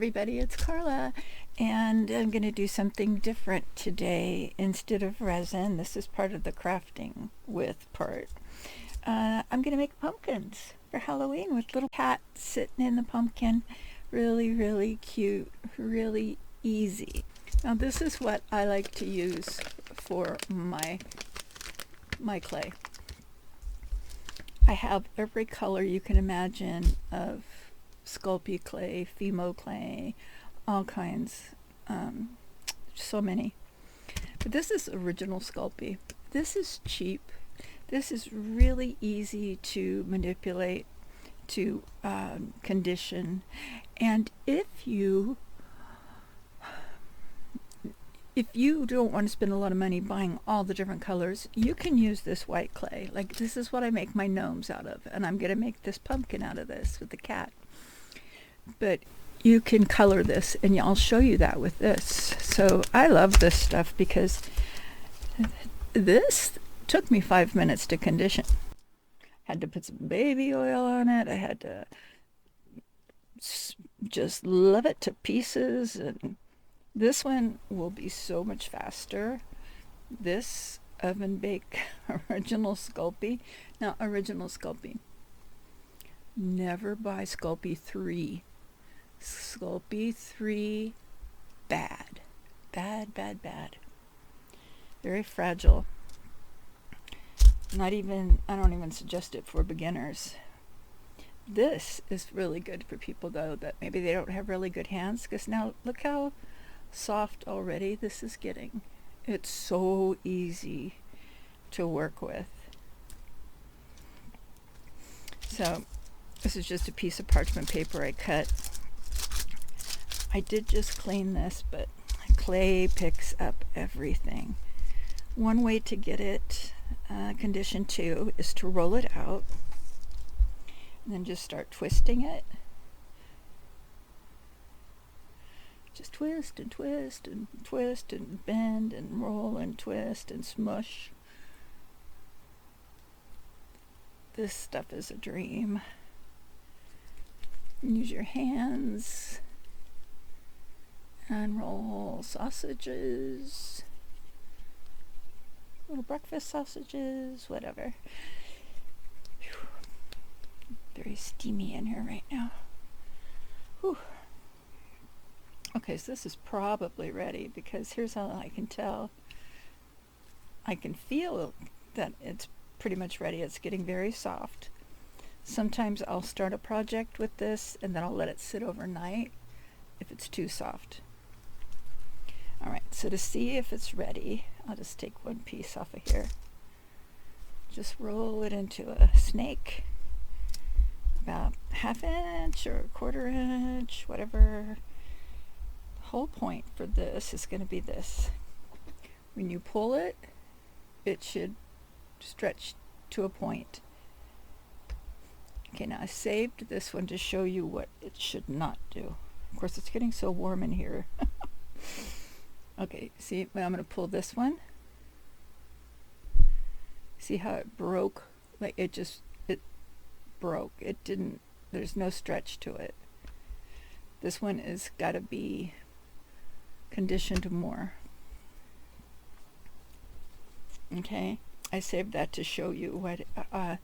everybody, it's Carla, and I'm going to do something different today. Instead of resin, this is part of the crafting with part. I'm going to make pumpkins for Halloween with little cat sitting in the pumpkin. Really, really cute, really easy. Now this is what I like to use for my clay. I have every color you can imagine of Sculpey clay, Fimo clay, all kinds, so many. But this is original Sculpey. This is cheap. This is really easy to manipulate, to condition. And if you don't want to spend a lot of money buying all the different colors, you can use this white clay. Like this is what I make my gnomes out of, and I'm going to make this pumpkin out of this with the cat. But you can color this, and I'll show you that with this. So I love this stuff because this took me 5 minutes to condition. Had to put some baby oil on it. I had to just love it to pieces, and this one will be so much faster. This oven bake original Sculpey. Now original Sculpey. Never buy Sculpey 3. Sculpey 3, bad. Bad, bad, bad. Very fragile. I don't even suggest it for beginners. This is really good for people though that maybe they don't have really good hands, because now look how soft already this is getting. It's so easy to work with. So this is just a piece of parchment paper I cut. I did just clean this, but clay picks up everything. One way to get it conditioned too is to roll it out and then just start twisting it. Just twist and twist and twist and bend and roll and twist and smush. This stuff is a dream. Use your hands. Unroll sausages, little breakfast sausages, whatever. Whew. Very steamy in here right now. Whew. Okay, so this is probably ready, because here's how I can tell. I can feel that it's pretty much ready. It's getting very soft. Sometimes I'll start a project with this and then I'll let it sit overnight if it's too soft. Alright, so to see if it's ready, I'll just take one piece off of here. Just roll it into a snake, about 1/2 inch or 1/4 inch, whatever. The whole point for this is going to be this. When you pull it, it should stretch to a point. Okay, now I saved this one to show you what it should not do. Of course, it's getting so warm in here. Okay, see, I'm going to pull this one. See how it broke? Like it broke. It didn't, there's no stretch to it. This one is got to be conditioned more. Okay, I saved that to show you what they're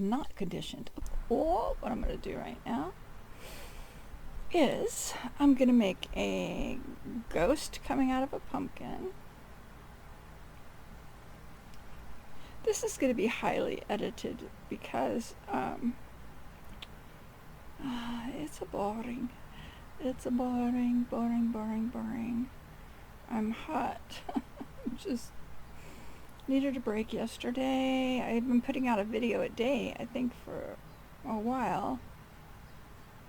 not conditioned. Oh, what I'm going to do right now is I'm going to make a ghost coming out of a pumpkin. This is going to be highly edited because it's boring. It's a boring. I'm hot. Just needed a break yesterday. I've been putting out a video a day, I think, for a while.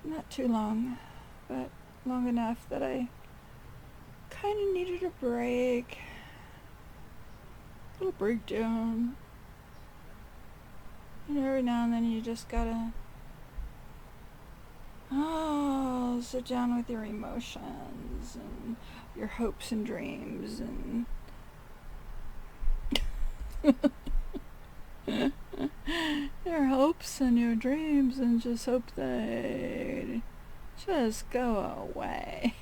Not too long, but long enough that I kind of needed a break. A little breakdown. And every now and then you just gotta sit down with your emotions and your hopes and dreams and your hopes and your dreams, and just hope they Just go away.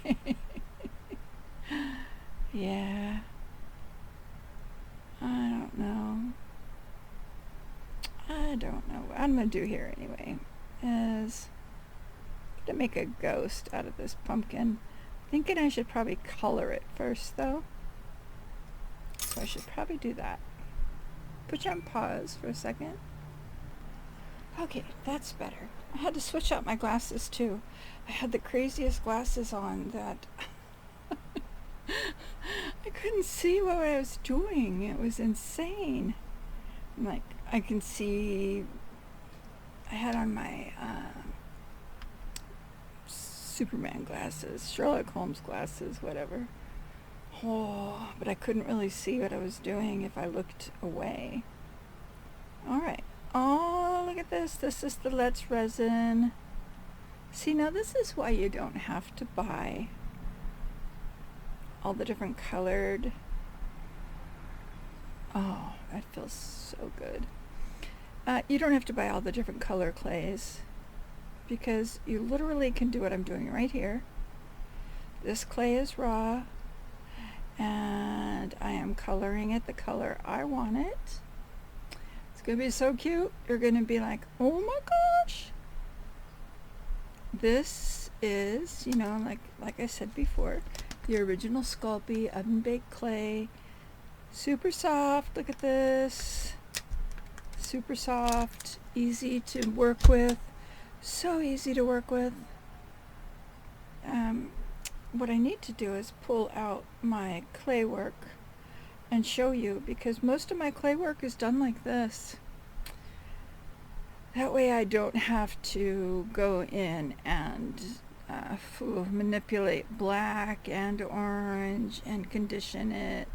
Yeah. I don't know. What I'm going to do here anyway is to make a ghost out of this pumpkin. Thinking I should probably color it first though. So I should probably do that. Put you on pause for a second. Okay, that's better. I had to switch out my glasses too. I had the craziest glasses on that I couldn't see what I was doing. It was insane. Like, I can see, I had on my Superman glasses, Sherlock Holmes glasses, whatever. Oh, but I couldn't really see what I was doing if I looked away. Alright. Oh, look at this. This is the Let's resin. See, now this is why you don't have to buy all the different colored. Oh, that feels so good. You don't have to buy all the different color clays because you literally can do what I'm doing right here. This clay is raw and I am coloring it the color I want it. It's going to be so cute. You're going to be like, oh my gosh. This is, you know, like I said before, the original Sculpey oven baked clay. Super soft. Look at this. Super soft. Easy to work with. So easy to work with. What I need to do is pull out my clay work and show you, because most of my clay work is done like this. That way I don't have to go in and manipulate black and orange and condition it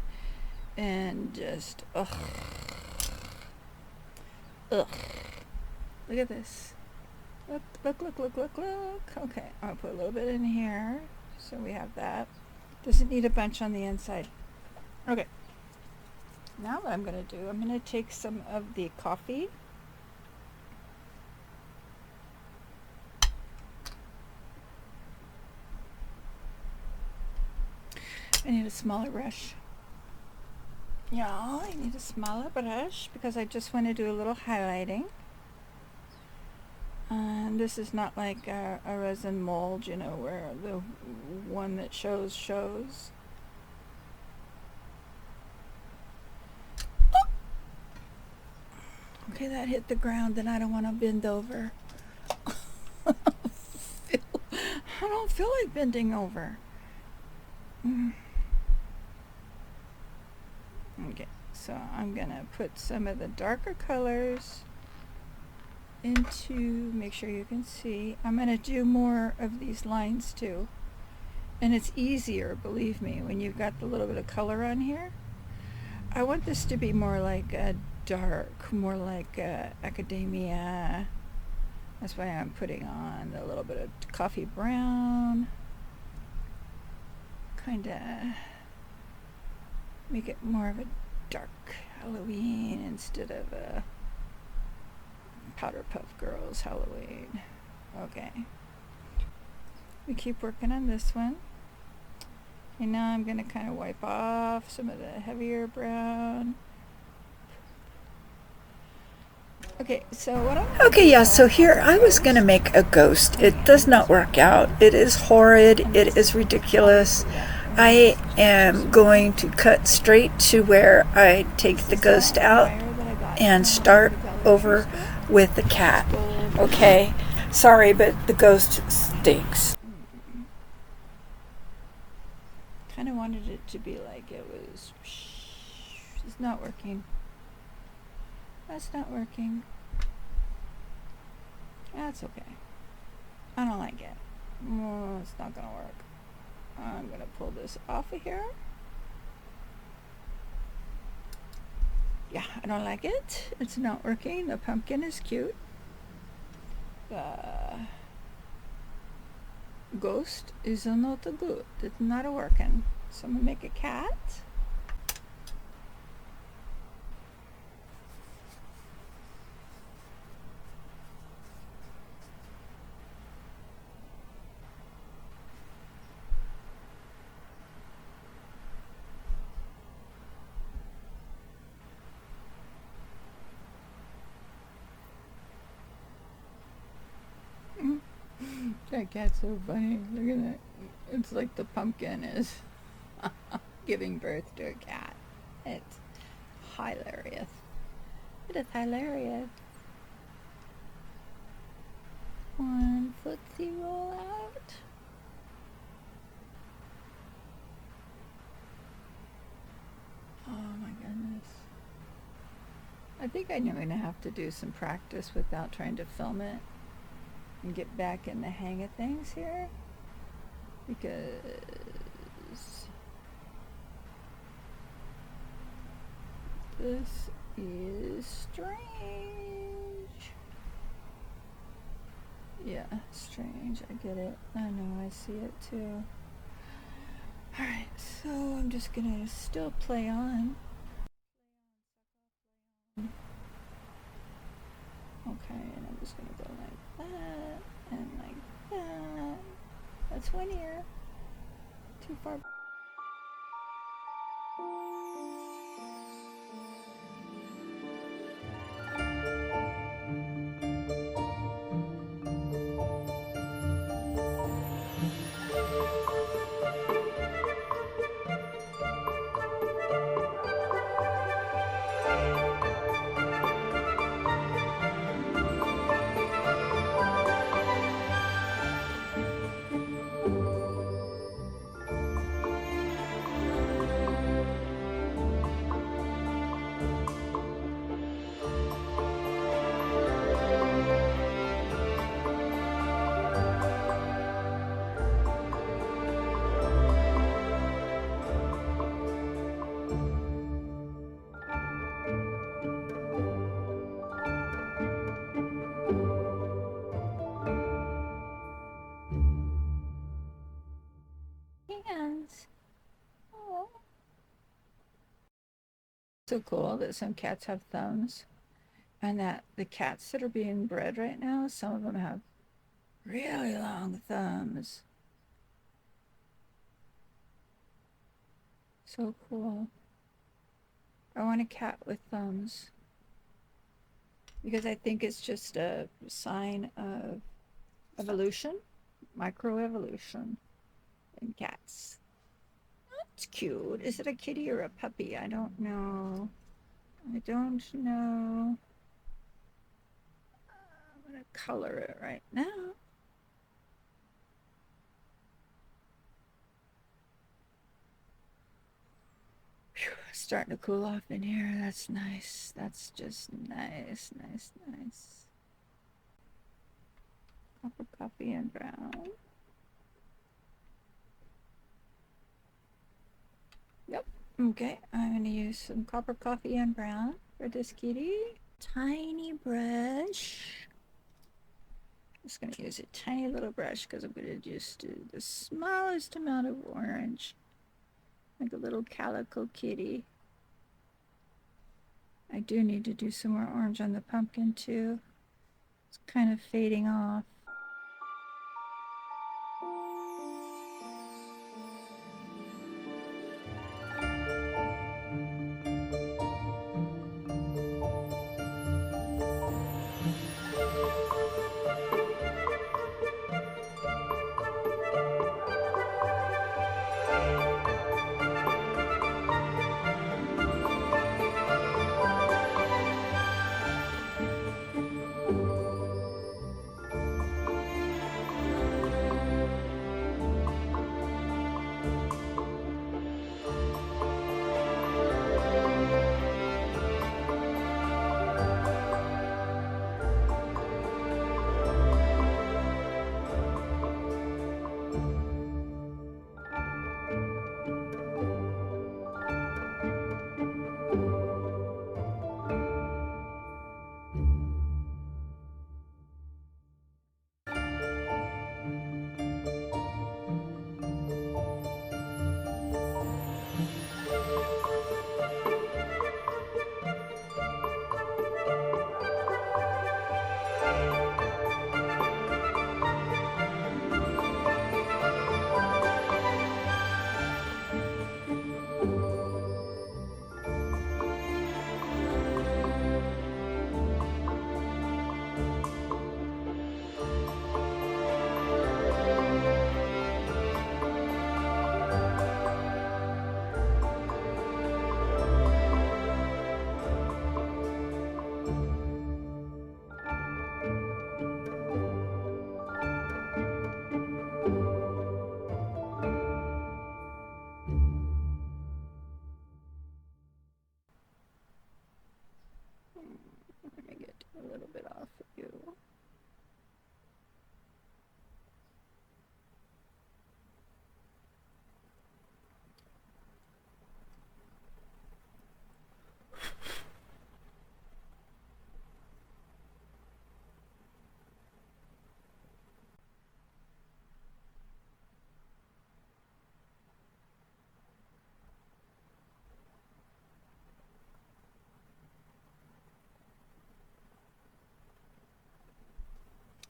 and just ugh. Look at this. Look. Okay, I'll put a little bit in here so we have that. Doesn't need a bunch on the inside. Okay. Now what I'm going to do, I'm going to take some of the coffee. I need a smaller brush. Yeah, I need a smaller brush because I just want to do a little highlighting. And this is not like a resin mold, you know, where the one that shows. Okay, that hit the ground, then I don't want to bend over. I don't feel like bending over. Okay, so I'm gonna put some of the darker colors into, make sure you can see. I'm gonna do more of these lines too. And it's easier, believe me, when you've got the little bit of color on here. I want this to be more like a dark, more like academia. That's why I'm putting on a little bit of coffee brown. Kinda make it more of a dark Halloween instead of a Powder Puff Girls Halloween. Okay. We keep working on this one. And now I'm going to kind of wipe off some of the heavier brown. Okay, so what I'm Okay, yeah, so here I was going to make a ghost. It does not work out. It is horrid. It is ridiculous. I am going to cut straight to where I take the ghost out and start over with the cat. Okay? Sorry, but the ghost stinks. Kind of wanted it to be like it was. It's not working. That's not working. That's okay. I don't like it. No, it's not gonna work. I'm gonna pull this off of here. Yeah, I don't like it. It's not working. The pumpkin is cute. The ghost is not good. It's not working. So I'm gonna make a cat. That cat's so funny. Look at that. It's like the pumpkin is giving birth to a cat. It's hilarious. It is hilarious. One footsie roll out. Oh my goodness. I think I'm going to have to do some practice without trying to film it and get back in the hang of things here, because this is strange. Yeah, strange. I get it. I know, I see it too. Alright, so I'm just gonna still play on. Okay, and I'm just gonna go like that and like that. That's one ear. Too far. Hands. Oh. So cool that some cats have thumbs, and that the cats that are being bred right now, some of them have really long thumbs. So cool. I want a cat with thumbs because I think it's just a sign of evolution, microevolution in cats. That's cute. Is it a kitty or a puppy? I don't know. I don't know. I'm gonna color it right now. Whew, starting to cool off in here. That's nice. That's just nice, nice, nice. Copper, coffee, and brown. Yep. Okay, I'm going to use some copper, coffee, and brown for this kitty. Tiny brush. Just going to use a tiny little brush because I'm going to just do the smallest amount of orange. Like a little calico kitty. I do need to do some more orange on the pumpkin too. It's kind of fading off. Let me get a little bit off of you.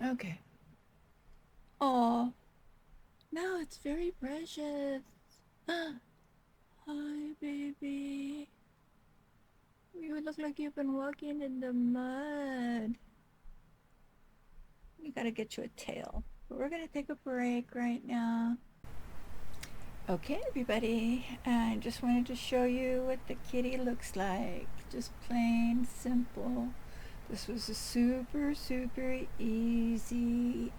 Okay. Oh, now it's very precious. Hi, baby. You look like you've been walking in the mud. We gotta get you a tail. But we're gonna take a break right now. Okay, everybody. I just wanted to show you what the kitty looks like. Just plain simple. This was a super, super easy.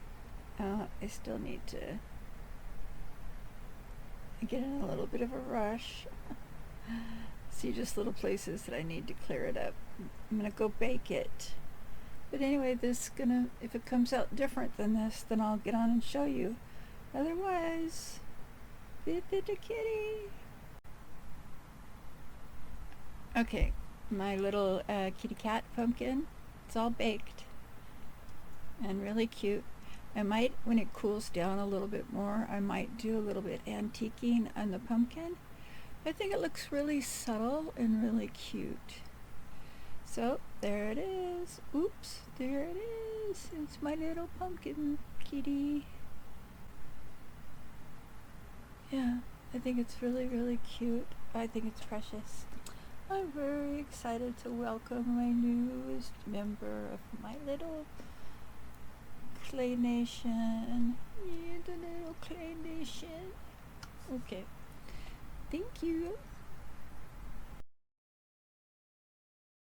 I still need to get in a little bit of a rush. See just little places that I need to clear it up. I'm gonna go bake it. But anyway, if it comes out different than this, then I'll get on and show you. Otherwise, bit the kitty. Okay, my little kitty cat pumpkin, it's all baked and really cute. I might, when it cools down a little bit more, I might do a little bit antiquing on the pumpkin. I think it looks really subtle and really cute. So there it is. Oops, there it is. It's my little pumpkin kitty. Yeah, I think it's really, really cute. I think it's precious. I'm very excited to welcome my newest member of my little Clay Nation. Yeah, the little Clay Nation. Okay. Thank you.